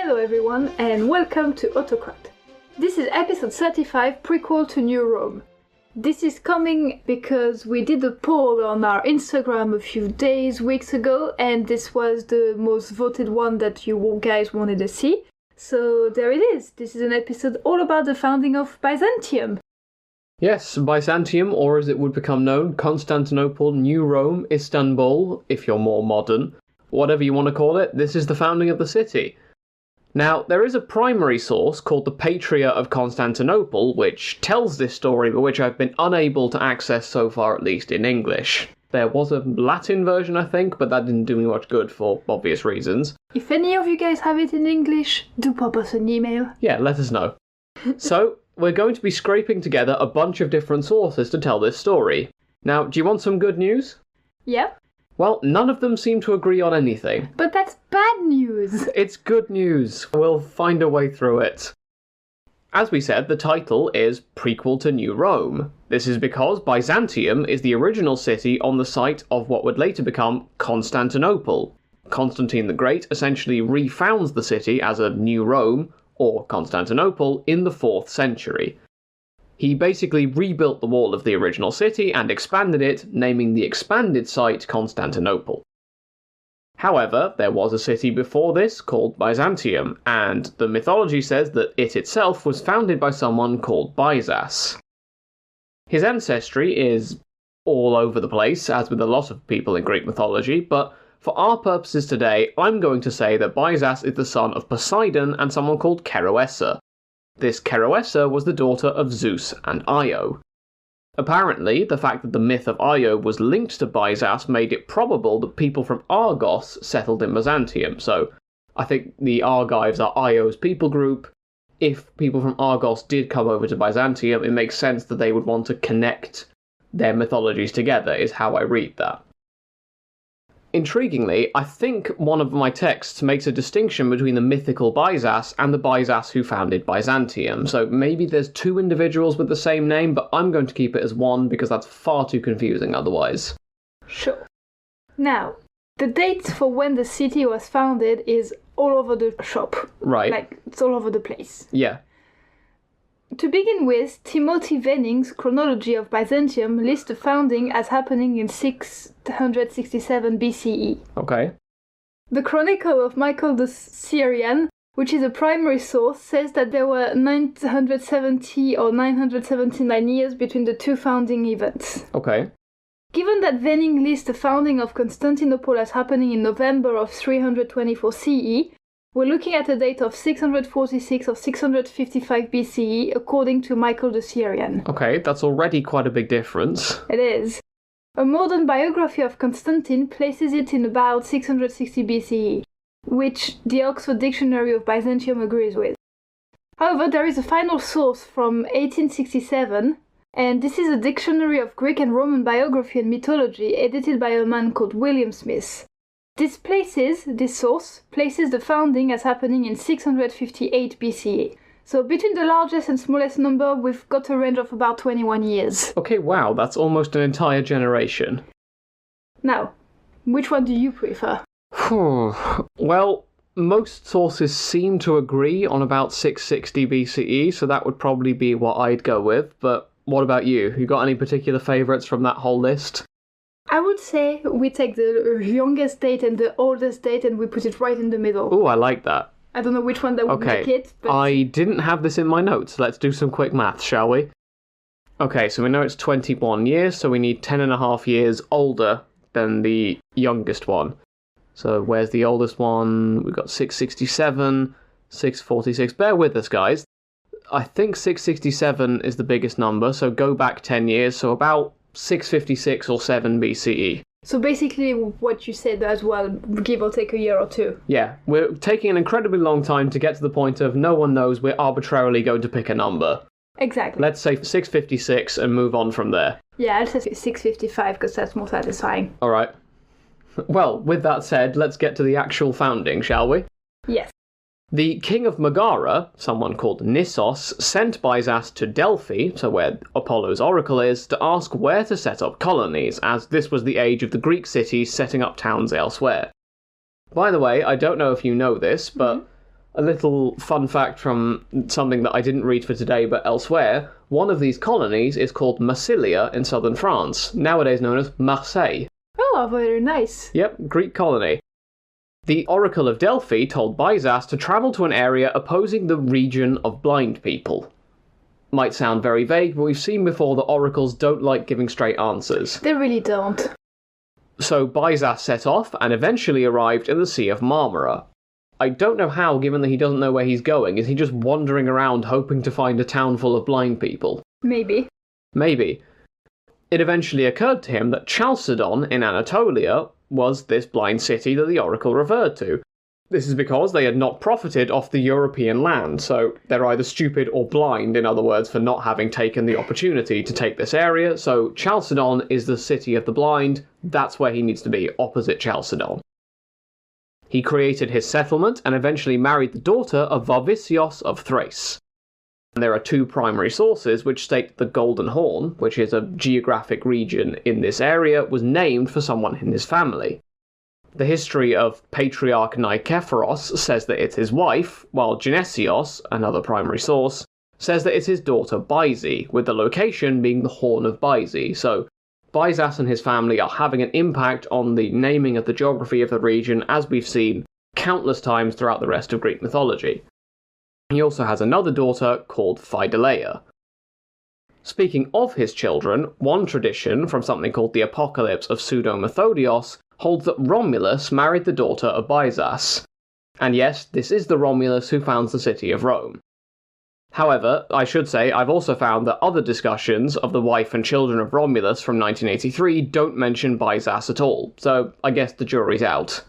Hello everyone, and welcome to Autocrat. This is episode 35, Prequel to New Rome. This is coming because we did a poll on our Instagram a few weeks ago, and this was the most voted one that you guys wanted to see. So there it is. This is an episode all about the founding of Byzantium. Yes, Byzantium, or as it would become known, Constantinople, New Rome, Istanbul, if you're more modern. Whatever you want to call it, this is the founding of the city. Now, there is a primary source called the Patria of Constantinople, which tells this story, but which I've been unable to access so far, at least in English. There was a Latin version, I think, but that didn't do me much good for obvious reasons. If any of you guys have it in English, do pop us an email. Yeah, let us know. So, we're going to be scraping together a bunch of different sources to tell this story. Now, do you want some good news? Yep. Well, none of them seem to agree on anything. But that's bad news! It's good news. We'll find a way through it. As we said, the title is Prequel to New Rome. This is because Byzantium is the original city on the site of what would later become Constantinople. Constantine the Great essentially refounds the city as a New Rome, or Constantinople, in the 4th century. He basically rebuilt the wall of the original city and expanded it, naming the expanded site Constantinople. However, there was a city before this called Byzantium, and the mythology says that it itself was founded by someone called Byzas. His ancestry is all over the place, as with a lot of people in Greek mythology, but for our purposes today, I'm going to say that Byzas is the son of Poseidon and someone called Keroessa. This Keroessa was the daughter of Zeus and Io. Apparently, the fact that the myth of Io was linked to Byzas made it probable that people from Argos settled in Byzantium, so I think the Argives are Io's people group. If people from Argos did come over to Byzantium, it makes sense that they would want to connect their mythologies together, is how I read that. Intriguingly, I think one of my texts makes a distinction between the mythical Byzas and the Byzas who founded Byzantium, so maybe there's two individuals with the same name, but I'm going to keep it as one because that's far too confusing otherwise. Sure. Now, the dates for when the city was founded is all over the shop. Right. Like, it's all over the place. Yeah. To begin with, Timothy Venning's chronology of Byzantium lists the founding as happening in 667 BCE. Okay. The Chronicle of Michael the Syrian, which is a primary source, says that there were 970 or 979 years between the two founding events. Okay. Given that Venning lists the founding of Constantinople as happening in November of 324 CE, we're looking at a date of 646 or 655 BCE, according to Michael the Syrian. Okay, that's already quite a big difference. It is. A modern biography of Constantine places it in about 660 BCE, which the Oxford Dictionary of Byzantium agrees with. However, there is a final source from 1867, and this is a dictionary of Greek and Roman biography and mythology edited by a man called William Smith. This source places the founding as happening in 658 BCE. So between the largest and smallest number, we've got a range of about 21 years. Okay, wow, that's almost an entire generation. Now, which one do you prefer? Well, most sources seem to agree on about 660 BCE, so that would probably be what I'd go with, but what about you? You got any particular favourites from that whole list? I would say we take the youngest date and the oldest date and we put it right in the middle. Ooh, I like that. I don't know which one that would make it, but... I didn't have this in my notes. Let's do some quick maths, shall we? Okay, so we know it's 21 years, so we need 10.5 years older than the youngest one. So where's the oldest one? We've got 667, 646. Bear with us, guys. I think 667 is the biggest number, so go back 10 years, so about 656 or 7 BCE. So basically what you said as well, give or take a year or two. Yeah, we're taking an incredibly long time to get to the point of no one knows, we're arbitrarily going to pick a number. Exactly. Let's say 656 and move on from there. Yeah, I'll say 655 because that's more satisfying. Alright. Well, with that said, let's get to the actual founding, shall we? Yes. The king of Megara, someone called Nissos, sent Byzas to Delphi, so where Apollo's oracle is, to ask where to set up colonies, as this was the age of the Greek cities setting up towns elsewhere. By the way, I don't know if you know this, but A little fun fact from something that I didn't read for today but elsewhere, one of these colonies is called Massilia in southern France, nowadays known as Marseille. Oh, very nice. Yep, Greek colony. The Oracle of Delphi told Byzas to travel to an area opposing the region of blind people. Might sound very vague, but we've seen before that oracles don't like giving straight answers. They really don't. So Byzas set off and eventually arrived in the Sea of Marmara. I don't know how, given that he doesn't know where he's going. Is he just wandering around hoping to find a town full of blind people? Maybe. Maybe. It eventually occurred to him that Chalcedon in Anatolia was this blind city that the oracle referred to. This is because they had not profited off the European land, so they're either stupid or blind, in other words, for not having taken the opportunity to take this area. So Chalcedon is the city of the blind. That's where he needs to be, opposite Chalcedon. He created his settlement and eventually married the daughter of Varvisios of Thrace. And there are two primary sources which state that the Golden Horn, which is a geographic region in this area, was named for someone in his family. The history of Patriarch Nikephoros says that it's his wife, while Genesios, another primary source, says that it's his daughter Byzi, with the location being the Horn of Byzi. So Byzas and his family are having an impact on the naming of the geography of the region, as we've seen countless times throughout the rest of Greek mythology. He also has another daughter called Phaidaleia. Speaking of his children, one tradition from something called the Apocalypse of Pseudo-Methodios holds that Romulus married the daughter of Byzas. And yes, this is the Romulus who founds the city of Rome. However, I should say I've also found that other discussions of the wife and children of Romulus from 1983 don't mention Byzas at all, so I guess the jury's out.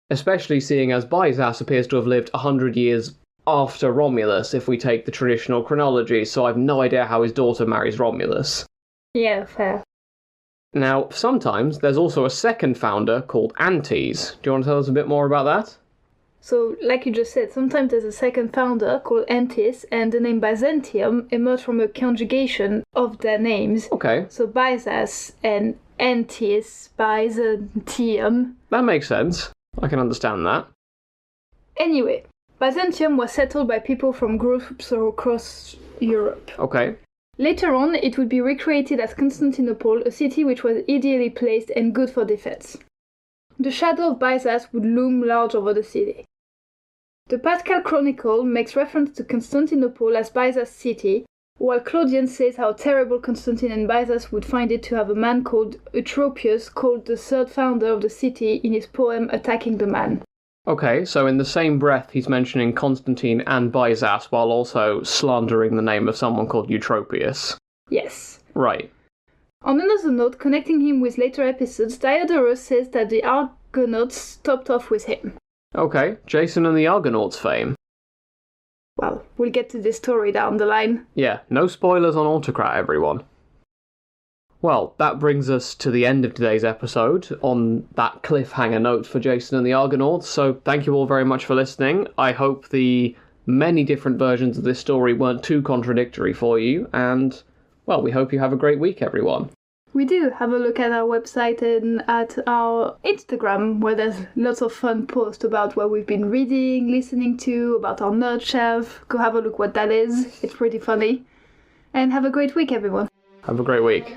Especially seeing as Byzas appears to have lived 100 years after Romulus if we take the traditional chronology, so I've no idea how his daughter marries Romulus. Yeah, fair. Now, sometimes there's also a second founder called Antes. Do you want to tell us a bit more about that? So, like you just said, sometimes there's a second founder called Antis, and the name Byzantium emerged from a conjugation of their names. Okay. So Byzas and Antis, Byzantium. That makes sense. I can understand that. Anyway, Byzantium was settled by people from groups across Europe. Okay. Later on, it would be recreated as Constantinople, a city which was ideally placed and good for defense. The shadow of Byzas would loom large over the city. The Pascal Chronicle makes reference to Constantinople as Byzas' city, while Claudian says how terrible Constantine and Byzas would find it to have a man called Eutropius called the third founder of the city in his poem Attacking the Man. Okay, so in the same breath he's mentioning Constantine and Byzas while also slandering the name of someone called Eutropius. Yes. Right. On another note, connecting him with later episodes, Theodore says that the Argonauts stopped off with him. Okay, Jason and the Argonauts fame. Well, we'll get to this story down the line. Yeah, no spoilers on Autocrat, everyone. Well, that brings us to the end of today's episode on that cliffhanger note for Jason and the Argonauts, so thank you all very much for listening. I hope the many different versions of this story weren't too contradictory for you, and, well, we hope you have a great week, everyone. We do. Have a look at our website and at our Instagram, where there's lots of fun posts about what we've been reading, listening to, about our nerd shelf. Go have a look what that is. It's pretty funny. And have a great week, everyone. Have a great week.